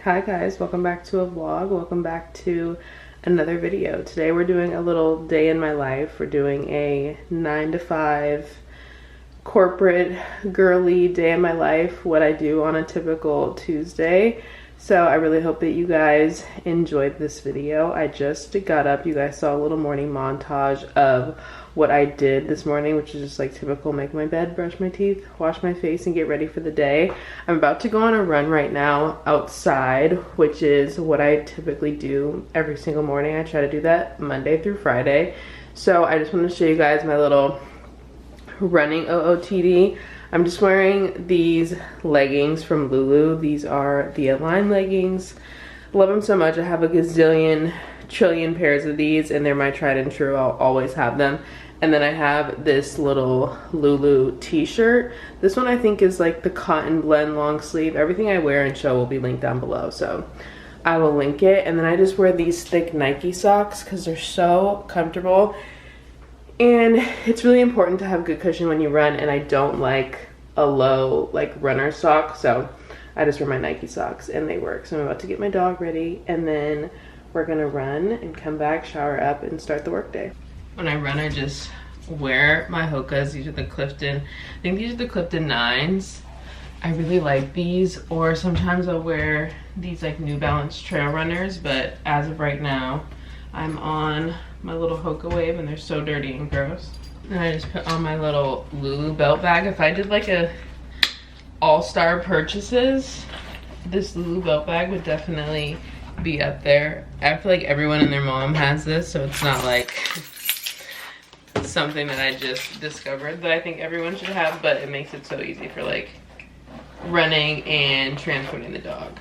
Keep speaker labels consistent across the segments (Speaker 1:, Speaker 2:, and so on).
Speaker 1: Hi guys, welcome back to a vlog. Welcome back to another video. Today we're doing a little day in my life. We're doing a 9 to 5 corporate girly day in my life, what I do on a typical Tuesday. So I really hope that you guys enjoyed this video. I just got up. You guys saw a little morning montage of what I did this morning, which is just like typical: make my bed, brush my teeth, wash my face, and get ready for the day. I'm about to go on a run right now outside, which is what I typically do every single morning. I try to do that Monday through Friday. So I just want to show you guys my little running OOTD. I'm just wearing these leggings from Lulu. These are the Align leggings. Love them so much. I have a gazillion trillion pairs of these and they're my tried and true. I'll always have them. And then I have this little Lulu t-shirt. This one I think is like the cotton blend long sleeve. Everything I wear and show will be linked down below, so I will link it. And then I just wear these thick Nike socks because they're so comfortable. And it's really important to have good cushion when you run, and I don't like a low like runner sock, so I just wear my Nike socks and they work. So I'm about to get my dog ready and then we're gonna run and come back, shower up, and start the workday. When I run, I just wear my Hokas. These are the Clifton, I think these are the Clifton 9s. I really like these, or sometimes I'll wear these like New Balance trail runners, but as of right now, I'm on my little Hoka wave and they're so dirty and gross. And I just put on my little Lulu belt bag. If I did like a all-star purchases, this Lulu belt bag would definitely be up there. I feel like everyone and their mom has this, so it's not like something that I just discovered that I think everyone should have, but it makes it so easy for like running and transporting the dog.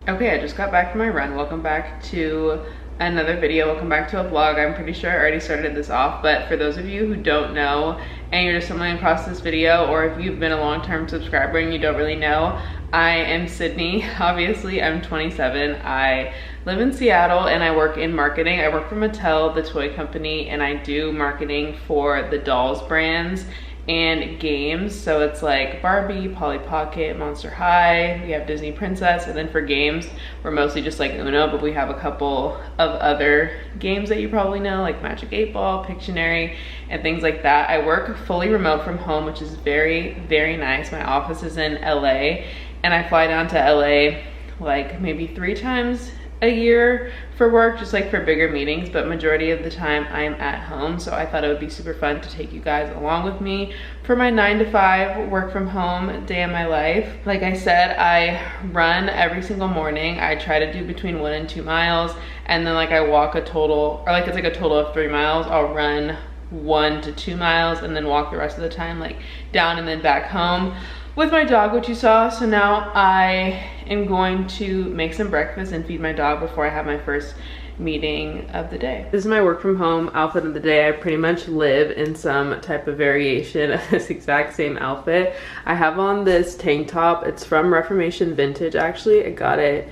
Speaker 1: Okay, I just got back from my run. Welcome back to another video. Welcome back to a vlog. I'm pretty sure I already started this off, but for those of you who don't know and you're just stumbling across this video, or if you've been a long-term subscriber and you don't really know, I am Sydney. Obviously, I'm 27. I live in Seattle and I work in marketing. I work for Mattel, the toy company, and I do marketing for the dolls brands and games. So it's like Barbie, Polly Pocket, Monster High, we have Disney Princess, and then for games, we're mostly just like Uno, but we have a couple of other games that you probably know, like Magic 8 Ball, Pictionary, and things like that. I work fully remote from home, which is very, very nice. My office is in LA, and I fly down to LA like maybe 3 times a year for work, just like for bigger meetings, but majority of the time I'm at home. So I thought it would be super fun to take you guys along with me for my 9 to 5 work from home day in my life. Like I said, I run every single morning. I try to do between 1 and 2 miles, and then like I walk a total, or like it's like a total of 3 miles. I'll run 1 to 2 miles and then walk the rest of the time like down and then back home with my dog, which you saw. So now I am going to make some breakfast and feed my dog before I have my first meeting of the day. This is my work from home outfit of the day. I pretty much live in some type of variation of this exact same outfit. I have on this tank top. It's from Reformation Vintage, actually. I got it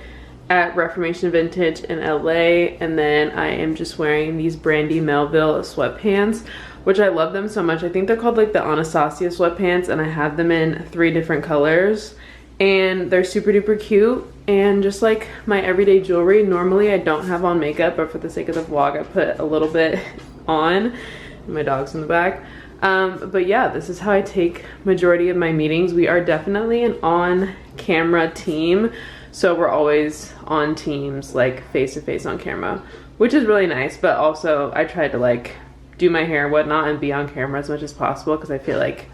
Speaker 1: at Reformation Vintage in LA, and then I am just wearing these Brandy Melville sweatpants, which I love them so much. I think they're called like the Anastasia sweatpants, and I have them in 3 different colors, and they're super duper cute and just like my everyday jewelry. Normally I don't have on makeup, but for the sake of the vlog I put a little bit on. My dog's in the back. But yeah, this is how I take majority of my meetings. We are definitely an on-camera team, so we're always on Teams, like face-to-face on camera, which is really nice. But also I try to like do my hair and whatnot and be on camera as much as possible, because I feel like,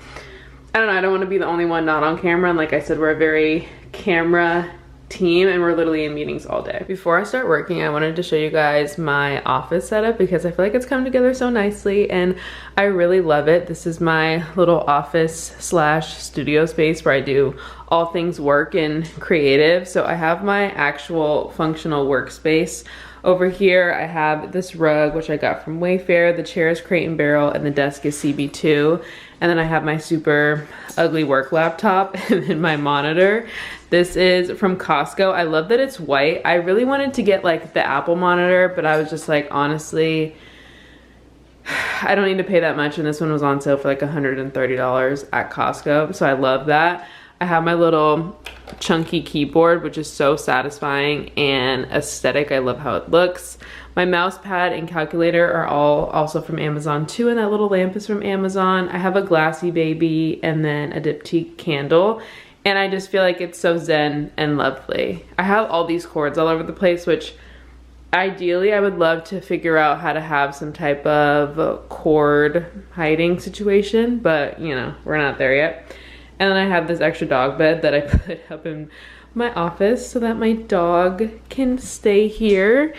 Speaker 1: I don't know, I don't want to be the only one not on camera. And like I said, we're a very camera team and we're literally in meetings all day. Before I start working, I wanted to show you guys my office setup because I feel like it's come together so nicely and I really love it. This is my little office slash studio space where I do all things work and creative. So I have my actual functional workspace Over here, I have this rug, which I got from Wayfair. The chair is Crate and Barrel, and the desk is CB2. And then I have my super ugly work laptop and then my monitor. This is from Costco. I love that it's white. I really wanted to get like the Apple monitor, but I was just like, honestly, I don't need to pay that much. And this one was on sale for like $130 at Costco. So I love that. I have my little chunky keyboard, which is so satisfying and aesthetic. I love how it looks. My mouse pad and calculator are all also from Amazon too, and that little lamp is from Amazon. I have a glassy baby and then a diptyque candle, and I just feel like it's so zen and lovely. I have all these cords all over the place, which ideally I would love to figure out how to have some type of cord hiding situation, but you know, we're not there yet. And then I have this extra dog bed that I put up in my office so that my dog can stay here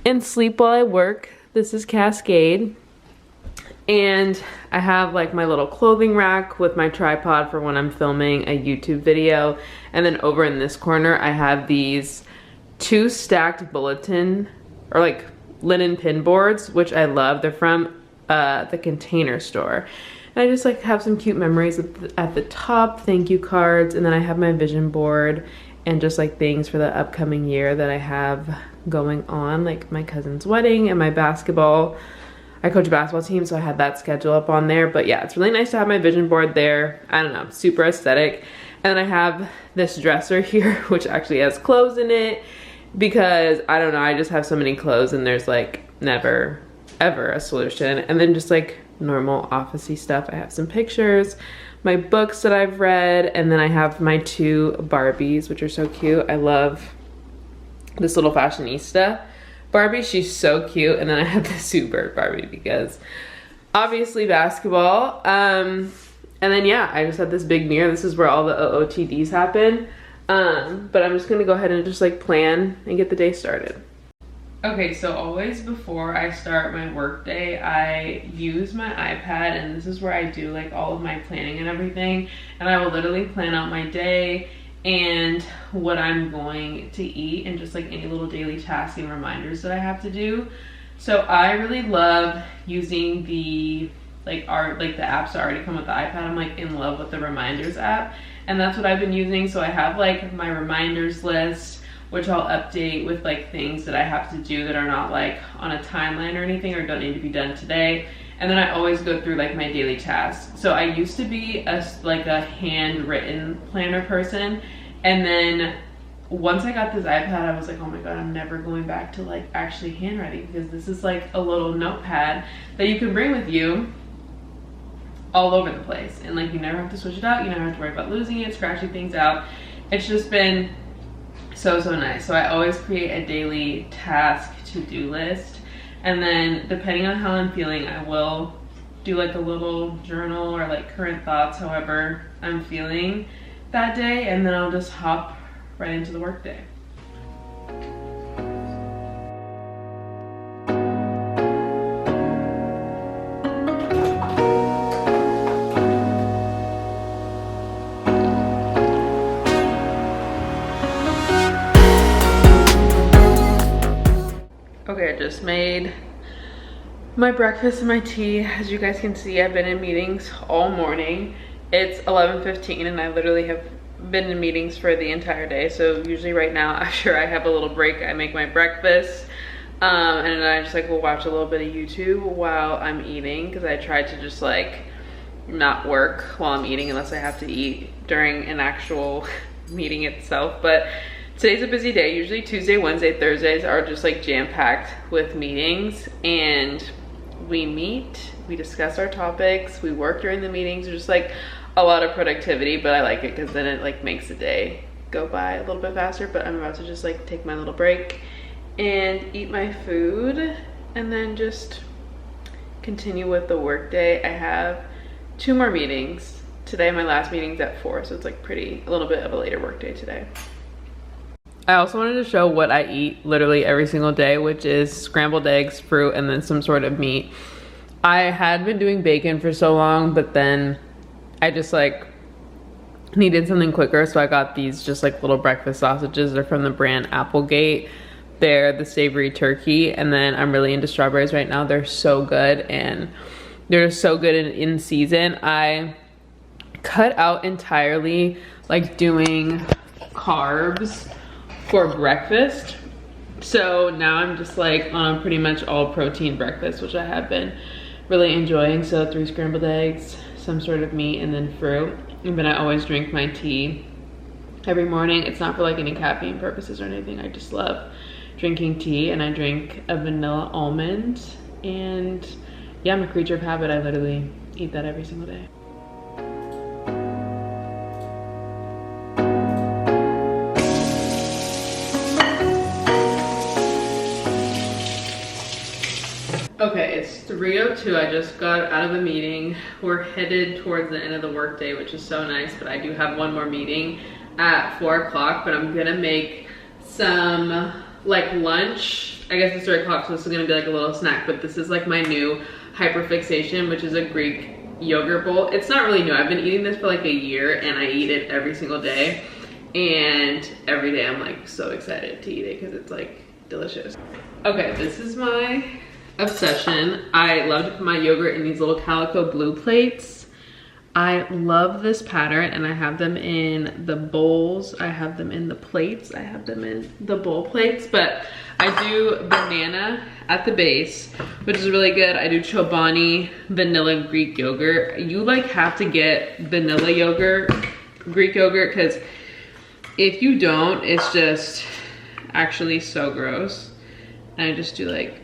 Speaker 1: and sleep while I work. This is Cascade. And I have like my little clothing rack with my tripod for when I'm filming a YouTube video. And then over in this corner, I have these 2 stacked bulletin or like linen pin boards, which I love. They're from the Container Store. And I just like have some cute memories at the top, thank you cards, and then I have my vision board and just like things for the upcoming year that I have going on, like my cousin's wedding and my basketball. I coach a basketball team, so I had that schedule up on there. But yeah, it's really nice to have my vision board there. I don't know, super aesthetic. And then I have this dresser here, which actually has clothes in it because I don't know, I just have so many clothes and there's like never ever a solution. And then just like normal officey stuff. I have some pictures, my books that I've read, and then I have my 2 Barbies, which are so cute. I love this little fashionista Barbie. She's so cute. And then I have the Sue Bird Barbie because obviously basketball. And then yeah, I just have this big mirror. This is where all the OOTDs happen. But I'm just gonna go ahead and just like plan and get the day started. Okay, so always before I start my work day, I use my iPad, and this is where I do like all of my planning and everything. And I will literally plan out my day and what I'm going to eat and just like any little daily tasks and reminders that I have to do. So I really love using the the apps that already come with the iPad. I'm like in love with the reminders app, and that's what I've been using. So I have like my reminders list, which I'll update with like things that I have to do that are not like on a timeline or anything or don't need to be done today. And then I always go through like my daily tasks. So I used to be a handwritten planner person. And then once I got this iPad, I was like, oh my God, I'm never going back to like actually handwriting, because this is like a little notepad that you can bring with you all over the place. And like you never have to switch it out. You never have to worry about losing it, scratching things out. It's just been so nice. So I always create a daily task to-do list, and then depending on how I'm feeling, I will do like a little journal or like current thoughts, however I'm feeling that day, and then I'll just hop right into the work day. Okay, I just made my breakfast and my tea. As you guys can see, I've been in meetings all morning. It's 11:15 and I literally have been in meetings for the entire day. So usually right now, after I have a little break, I make my breakfast and then I just like will watch a little bit of YouTube while I'm eating, because I try to just like not work while I'm eating unless I have to eat during an actual meeting itself. But today's a busy day. Usually Tuesday, Wednesday, Thursdays are just like jam-packed with meetings, and we meet, we discuss our topics, we work during the meetings. There's just like a lot of productivity, but I like it because then it like makes the day go by a little bit faster. But I'm about to just like take my little break and eat my food and then just continue with the work day. I have 2 more meetings today. My last meeting's at 4, so it's like a little bit of a later work day today. I also wanted to show what I eat literally every single day, which is scrambled eggs, fruit, and then some sort of meat. I had been doing bacon for so long, but then I just like needed something quicker, so I got these just like little breakfast sausages. They're from the brand Applegate, they're the savory turkey, and then I'm really into strawberries right now. They're so good, and they're so good in season. I cut out entirely like doing carbs for breakfast, so now I'm just like on a pretty much all protein breakfast, which I have been really enjoying. So 3 scrambled eggs, some sort of meat, and then fruit. And then I always drink my tea every morning. It's not for like any caffeine purposes or anything. I just love drinking tea, and I drink a vanilla almond. And yeah, I'm a creature of habit. I literally eat that every single day. Okay, it's 3:02. I just got out of a meeting. We're headed towards the end of the workday, which is so nice, but I do have one more meeting at 4 o'clock, but I'm gonna make some like lunch. I guess it's 3 o'clock, so this is gonna be like a little snack, but this is like my new hyperfixation, which is a Greek yogurt bowl. It's not really new. I've been eating this for like a year, and I eat it every single day, and every day I'm like so excited to eat it because it's like delicious. Okay, this is my obsession. I love to put my yogurt in these little calico blue plates. I love this pattern, and I have them in the bowls, I have them in the plates, I have them in the bowl plates, but I do banana at the base, which is really good. I do Chobani vanilla Greek yogurt. You like have to get vanilla yogurt, Greek yogurt, because if you don't, it's just actually so gross. And I just do like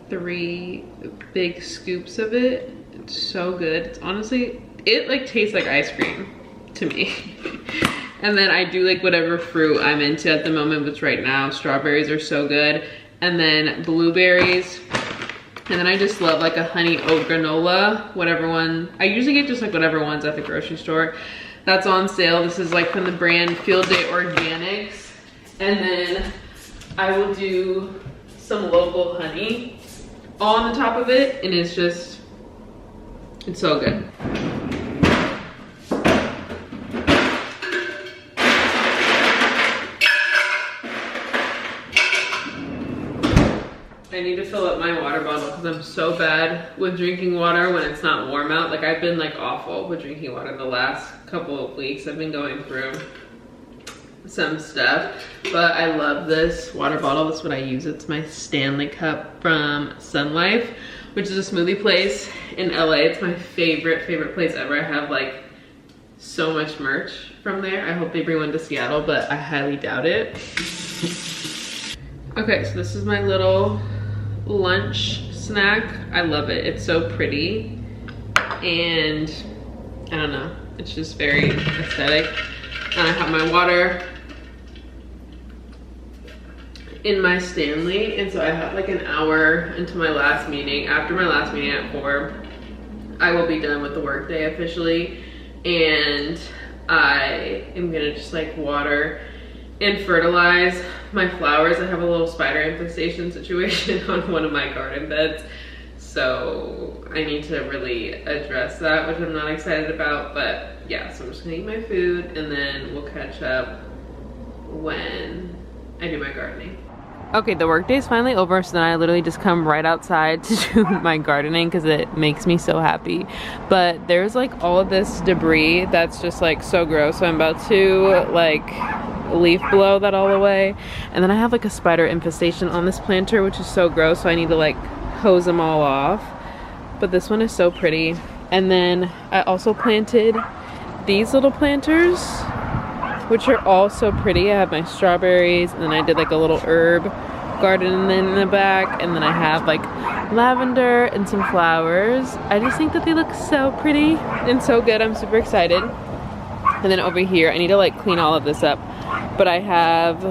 Speaker 1: 3 big scoops of it. It's so good. It's honestly, it like tastes like ice cream to me. And then I do like whatever fruit I'm into at the moment, which right now strawberries are so good, and then blueberries. And then I just love like a honey oat granola, whatever one. I usually get just like whatever one's at the grocery store that's on sale. This is like from the brand Field Day Organics. And then I will do some local honey on the top of it, and it's just, it's so good. I need to fill up my water bottle because I'm so bad with drinking water when it's not warm out. Like I've been like awful with drinking water the last couple of weeks. I've been going through some stuff, but I love this water bottle. That's what I use. It's my Stanley Cup from Sun Life, which is a smoothie place in LA. It's my favorite place ever. I have like so much merch from there. I hope they bring one to Seattle, but I highly doubt it. Okay, so this is my little lunch snack. I love it. It's so pretty, and I don't know, it's just very aesthetic. And I have my water in my Stanley, and so I have like an hour until my last meeting. After my last meeting at 4, I will be done with the workday officially, and I am gonna just like water and fertilize my flowers. I have a little spider infestation situation on one of my garden beds, so I need to really address that, which I'm not excited about. But yeah, so I'm just gonna eat my food, and then we'll catch up when I do my gardening. Okay, the work day is finally over, so then I literally just come right outside to do my gardening because it makes me so happy. But there's like all of this debris that's just like so gross, so I'm about to like leaf blow that all away. And then I have like a spider infestation on this planter, which is so gross, so I need to like hose them all off. But this one is so pretty. And then I also planted these little planters, which are all so pretty. I have my strawberries, and then I did like a little herb garden in the back, and then I have like lavender and some flowers. I just think that they look so pretty and so good. I'm super excited. And then over here, I need to like clean all of this up, but I have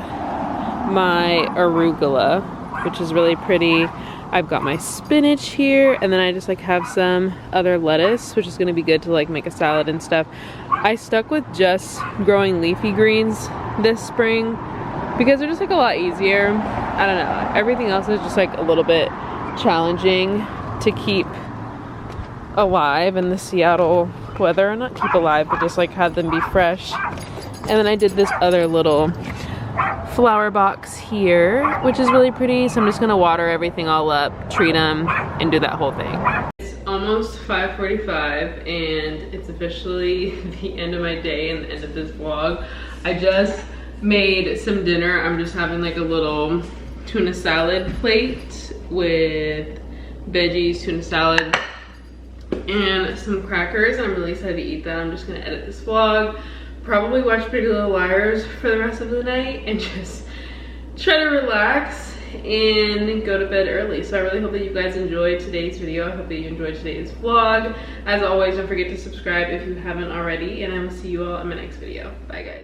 Speaker 1: my arugula, which is really pretty. I've got my spinach here, and then I just like have some other lettuce, which is gonna be good to like make a salad and stuff. I stuck with just growing leafy greens this spring because they're just like a lot easier. I don't know, everything else is just like a little bit challenging to keep alive in the Seattle weather. Not keep alive, but just like have them be fresh. And then I did this other little flower box here, which is really pretty. So I'm just gonna water everything all up, treat them, and do that whole thing. It's almost 5:45 and it's officially the end of my day and the end of this vlog. I just made some dinner. I'm just having like a little tuna salad plate with veggies, tuna salad, and some crackers. I'm really excited to eat that. I'm just gonna edit this vlog, probably watch Pretty Little Liars for the rest of the night, and just try to relax and go to bed early. So I really hope that you guys enjoyed today's video. I hope that you enjoyed today's vlog. As always, don't forget to subscribe if you haven't already, and I will see you all in my next video. Bye guys.